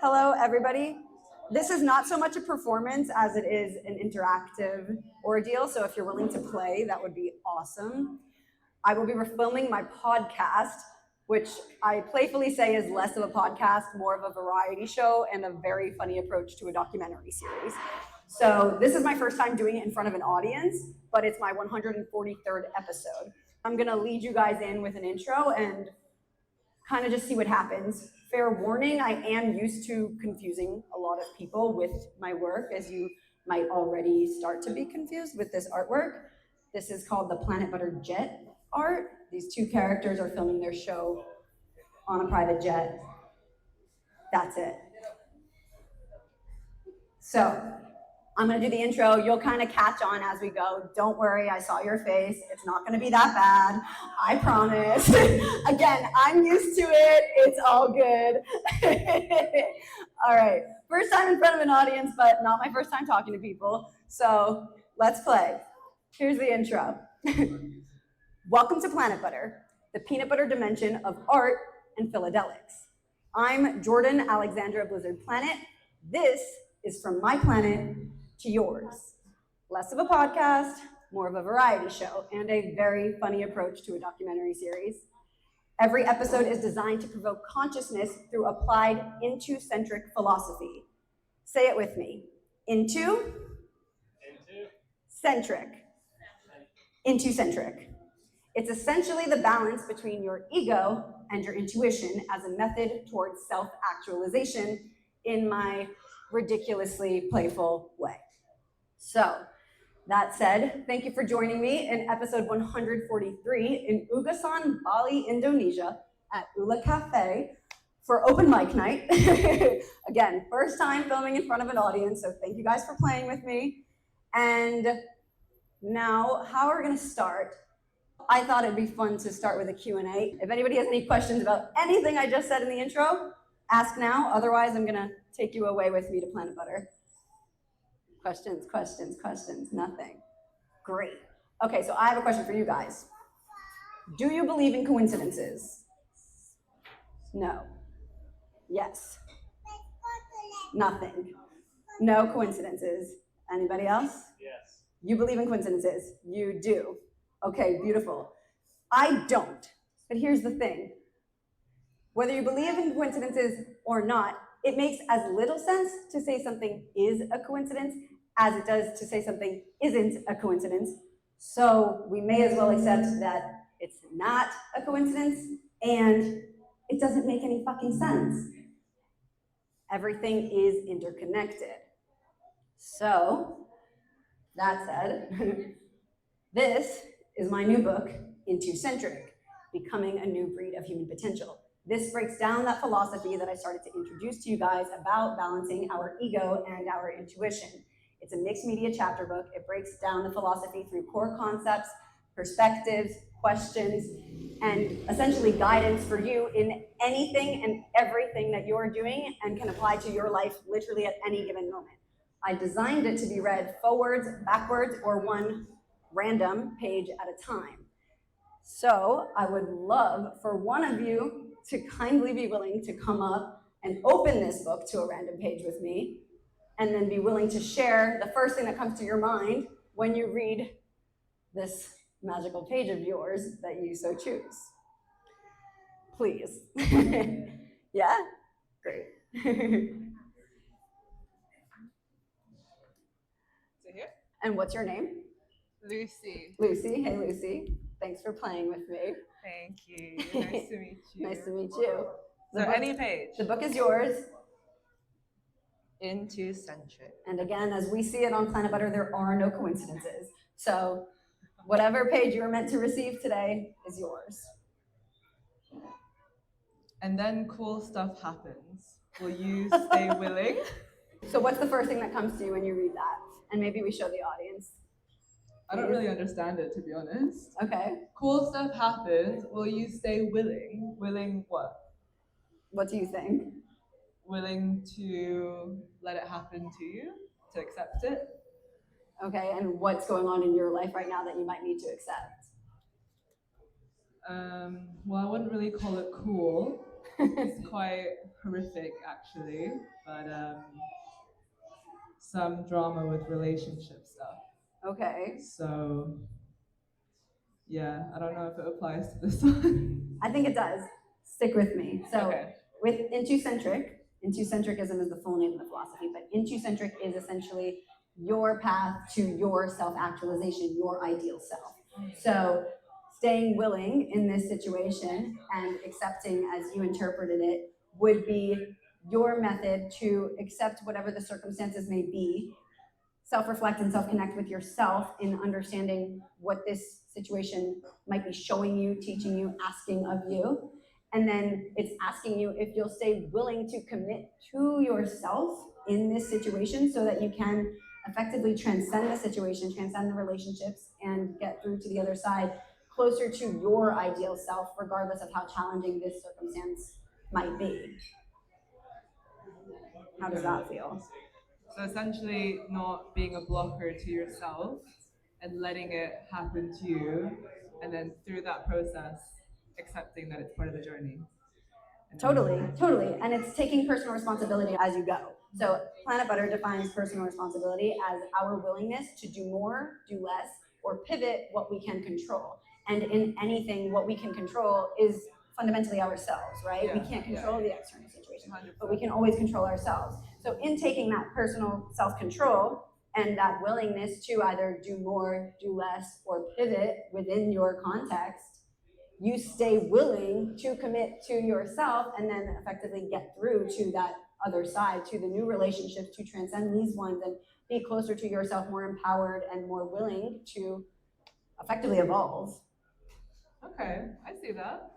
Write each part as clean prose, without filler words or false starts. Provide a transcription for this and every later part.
Hello, everybody. This is not so much a performance as it is an interactive ordeal. So if you're willing to play, that would be awesome. I will be refilming my podcast, which I playfully say is less of a podcast, more of a variety show and a very funny approach to a documentary series. So this is my first time doing it in front of an audience, but it's my 143rd episode. I'm gonna lead you guys in with an intro and kind of just see what happens. Fair warning, I am used to confusing a lot of people with my work, as you might already start to be confused with this artwork. This is called the Planit Butter jet art. These two characters are filming their show on a private jet. That's it. So I'm gonna do the intro. You'll kind of catch on as we go. Don't worry, I saw your face. It's not gonna be that bad, I promise. Again, I'm used to it. It's all good. All right, first time in front of an audience, but not my first time talking to people. So let's play. Here's the intro. Welcome to Planit Butter, the peanut butter dimension of art and philodelics. I'm Jordan Alexandra Blizzard Planet. This is from my planet to yours. Less of a podcast, more of a variety show, and a very funny approach to a documentary series. Every episode is designed to provoke consciousness through applied Intucentric philosophy. Say it with me. Centric. Intucentric. It's essentially the balance between your ego and your intuition as a method towards self-actualization in my ridiculously playful way. So, that said, thank you for joining me in episode 143 in Ungasan, Bali, Indonesia at Ula Cafe for open mic night. Again, first time filming in front of an audience, so thank you guys for playing with me. And now, how are we gonna start? I thought it'd be fun to start with a Q&A. If anybody has any questions about anything I just said in the intro, ask now. Otherwise, I'm gonna take you away with me to Planit Butter. Questions, nothing. Great. Okay, so I have a question for you guys. Do you believe in coincidences? No. Yes. Nothing. No coincidences. Anybody else? Yes. You believe in coincidences? You do. Okay, beautiful. I don't. But here's the thing. Whether you believe in coincidences or not, it makes as little sense to say something is a coincidence as it does to say something isn't a coincidence. So we may as well accept that it's not a coincidence and it doesn't make any fucking sense. Everything is interconnected. So, that said, this is my new book, Intucentric, Becoming a New Breed of Human Potential. This breaks down that philosophy that I started to introduce to you guys about balancing our ego and our intuition. It's a mixed media chapter book. It breaks down the philosophy through core concepts, perspectives, questions, and essentially guidance for you in anything and everything that you're doing and can apply to your life literally at any given moment. I designed it to be read forwards, backwards, or one random page at a time. So I would love for one of you to kindly be willing to come up and open this book to a random page with me, and then be willing to share the first thing that comes to your mind when you read this magical page of yours that you so choose. Please. Yeah? Great. So here? And what's your name? Lucy. Lucy. Hey, Lucy. Thanks for playing with me. Thank you. Nice to meet you. Nice to meet you. So any page. The book is yours. Intucentric. And again, as we see it on Planit Butter, there are no coincidences. So whatever page you were meant to receive today is yours. And then cool stuff happens. Will you stay willing? So what's the first thing that comes to you when you read that? And maybe we show the audience. I don't really understand it, to be honest. Okay. Cool stuff happens. Will you stay willing? Willing what? What do you think? Willing to let it happen to you? To accept it? Okay, and what's going on in your life right now that you might need to accept? Well, I wouldn't really call it cool. It's quite horrific actually, but some drama with relationship stuff. Okay. So yeah, I don't know if it applies to this one. I think it does. Stick with me. So Okay. with Intucentricism is the full name of the philosophy, but Intucentric is essentially your path to your self-actualization, your ideal self. So staying willing in this situation and accepting as you interpreted it would be your method to accept whatever the circumstances may be, self-reflect and self-connect with yourself in understanding what this situation might be showing you, teaching you, asking of you. And then it's asking you if you'll stay willing to commit to yourself in this situation so that you can effectively transcend the situation, transcend the relationships, and get through to the other side closer to your ideal self, regardless of how challenging this circumstance might be. How does that feel? So essentially, not being a blocker to yourself and letting it happen to you, and then through that process, accepting that it's part of the journey. Totally. And it's taking personal responsibility as you go. So Planit Butter defines personal responsibility as our willingness to do more, do less, or pivot what we can control. And in anything, what we can control is fundamentally ourselves, right? We can't control the external situation, but we can always control ourselves. So in taking that personal self-control and that willingness to either do more, do less, or pivot within your context, you stay willing to commit to yourself and then effectively get through to that other side, to the new relationships, to transcend these ones and be closer to yourself, more empowered and more willing to effectively evolve. Okay, I see that.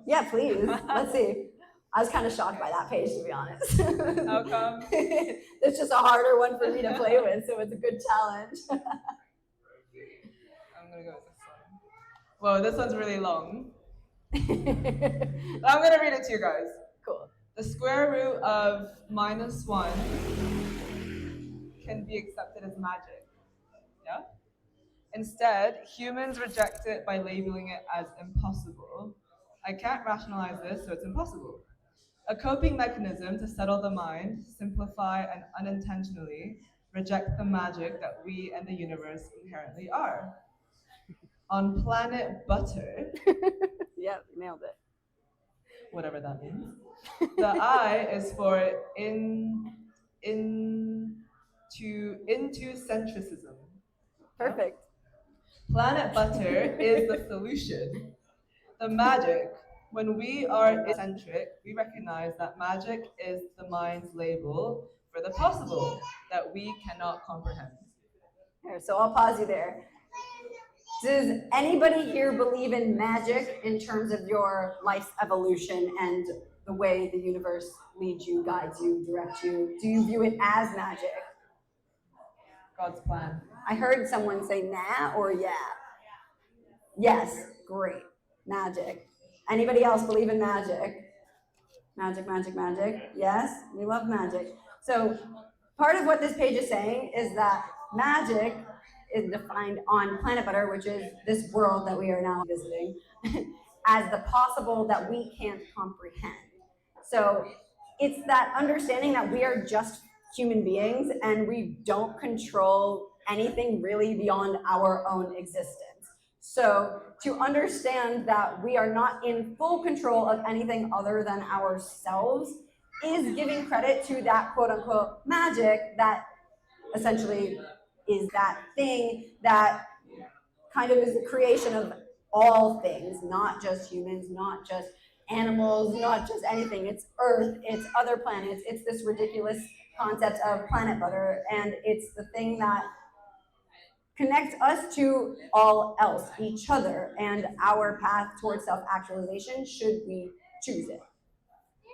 Yeah, please. Let's see. I was kind of shocked by that page, to be honest. How come? It's just a harder one for me to play with, so it's a good challenge. I'm gonna go with this one. Well, this one's really long. I'm gonna read it to you guys. Cool. The square root of -1 can be accepted as magic. Yeah? Instead, humans reject it by labeling it as impossible. I can't rationalize this, so it's impossible. A coping mechanism to settle the mind, simplify, and unintentionally reject the magic that we and the universe inherently are. On Planit Butter, Yeah, nailed it. whatever that means, the I is for Intucentricism. Perfect. Planit Butter is the solution. The magic. When we are eccentric, we recognize that magic is the mind's label for the possible that we cannot comprehend. Here, so I'll pause you there. Does anybody here believe in magic in terms of your life's evolution and the way the universe leads you, guides you, directs you? Do you view it as magic? God's plan. I heard someone say nah or yeah. Yes, great. Magic. Anybody else believe in magic? Magic, magic, magic. Yes, we love magic. So part of what this page is saying is that magic is defined on Planit Butter, which is this world that we are now visiting, as the possible that we can't comprehend. So it's that understanding that we are just human beings and we don't control anything really beyond our own existence. So to understand that we are not in full control of anything other than ourselves is giving credit to that quote unquote magic that essentially is that thing that kind of is the creation of all things, not just humans, not just animals, not just anything. It's Earth, it's other planets, it's this ridiculous concept of Planit Butter, and it's the thing that connects us to all else, each other, and our path towards self-actualization should we choose it.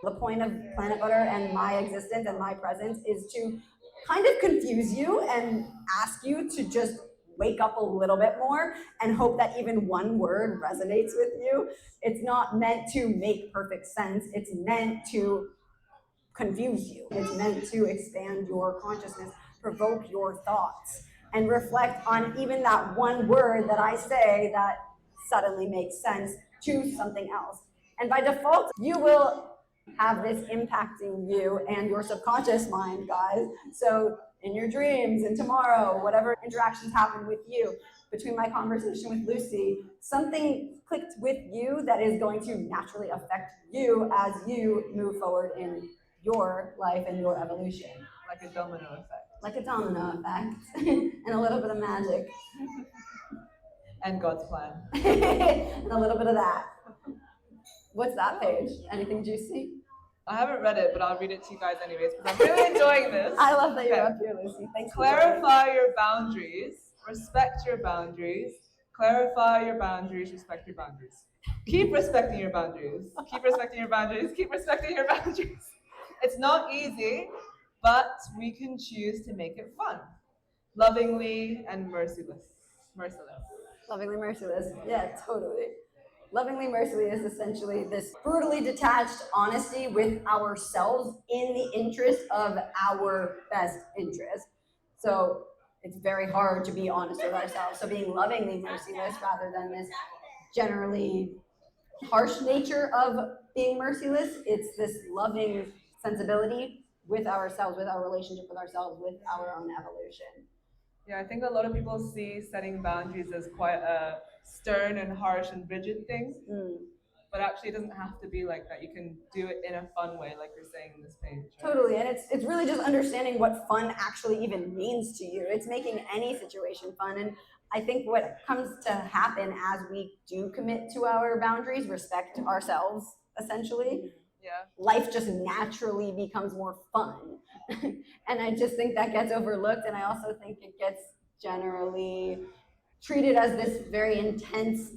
The point of Planit Butter and my existence and my presence is to kind of confuse you and ask you to just wake up a little bit more and hope that even one word resonates with you. It's not meant to make perfect sense. It's meant to confuse you. It's meant to expand your consciousness, provoke your thoughts, and reflect on even that one word that I say that suddenly makes sense to something else. And by default, you will have this impacting you and your subconscious mind, guys. So in your dreams and tomorrow, whatever interactions happen with you, between my conversation with Lucy, something clicked with you that is going to naturally affect you as you move forward in your life and your evolution. Like a domino effect. Like a domino effect, and a little bit of magic. And God's plan. And a little bit of that. What's that page? Anything juicy? I haven't read it, but I'll read it to you guys anyways because I'm really enjoying this. I love that you're up here, Lucy. Thanks. Clarify your boundaries. Respect your boundaries. Clarify your boundaries. Respect your boundaries. Keep respecting your boundaries. Keep respecting your boundaries. Keep respecting your boundaries. It's not easy, but we can choose to make it fun. Lovingly and merciless. Lovingly merciless. Yeah, totally. Lovingly merciless is essentially this brutally detached honesty with ourselves in the interest of our best interest. So it's very hard to be honest with ourselves. So being lovingly merciless rather than this generally harsh nature of being merciless, it's this loving sensibility with ourselves, with our relationship with ourselves, with our own evolution. Yeah, I think a lot of people see setting boundaries as quite a stern and harsh and rigid thing. But actually it doesn't have to be like that. You can do it in a fun way, like you're saying in this page. Right? Totally, and it's really just understanding what fun actually even means to you. It's making any situation fun, and I think what comes to happen as we do commit to our boundaries, respect ourselves, essentially, life just naturally becomes more fun. And I just think that gets overlooked, and I also think it gets generally treated as this very intense,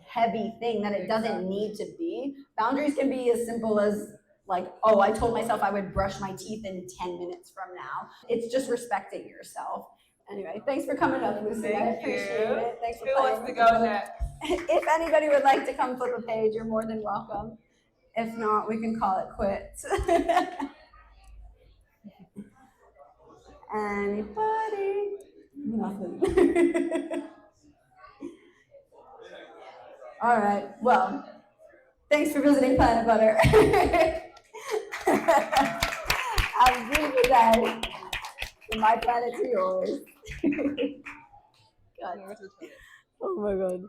heavy thing that it doesn't need to be. Boundaries can be as simple as like, oh, I told myself I would brush my teeth in 10 minutes from now. It's just respecting yourself. Anyway, thanks for coming up, Lucy. I appreciate it. Thanks for Who playing. wants to go next? If anybody would like to come flip a page, you're more than welcome. If not, we can call it quits. Anybody? Nothing. All right. Well, thanks for visiting Planit Butter. Have a beautiful day. From my planet to yours. God. Oh my God.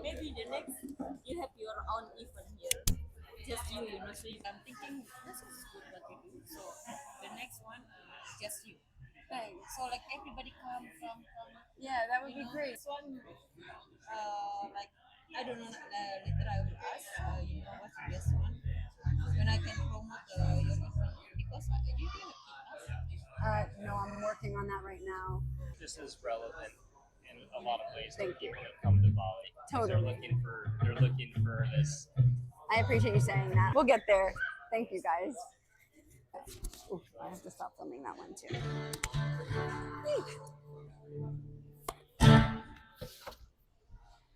Maybe the next you have your own event here, just you know. So I'm thinking this is good what you do. So the next one, just you. Thanks. So like everybody come from Yeah, that would be great. This one, like I don't know. Later I will ask. You know what's the best one when I can promote your event because you can keep us. No, I'm working on that right now. This is relevant in a lot of ways Thank for you. people that come to Bali. Totally. They're looking for this. I appreciate you saying that. We'll get there. Thank you, guys. Oof, I have to stop filming that one too.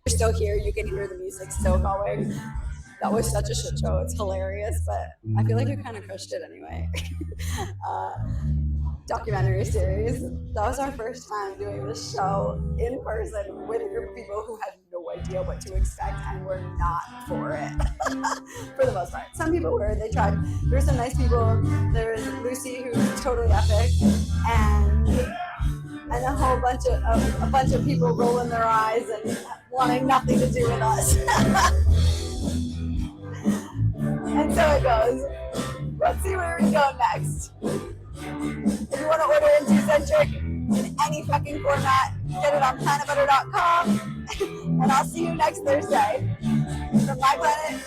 You're still here. You can hear the music still going. That was such a shit show. It's hilarious, but I feel like you kind of crushed it anyway. Documentary series. That was our first time doing this show in person with a group of people who had no idea what to expect and were not for it. For the most part. Some people were, they tried. There were some nice people. There was Lucy, who's totally epic, and a whole bunch of people rolling their eyes and wanting nothing to do with us. And so it goes. Let's see where we go next. If you want to order Intucentric in any fucking format, get it on planitbutter.com. And I'll see you next Thursday. From my planet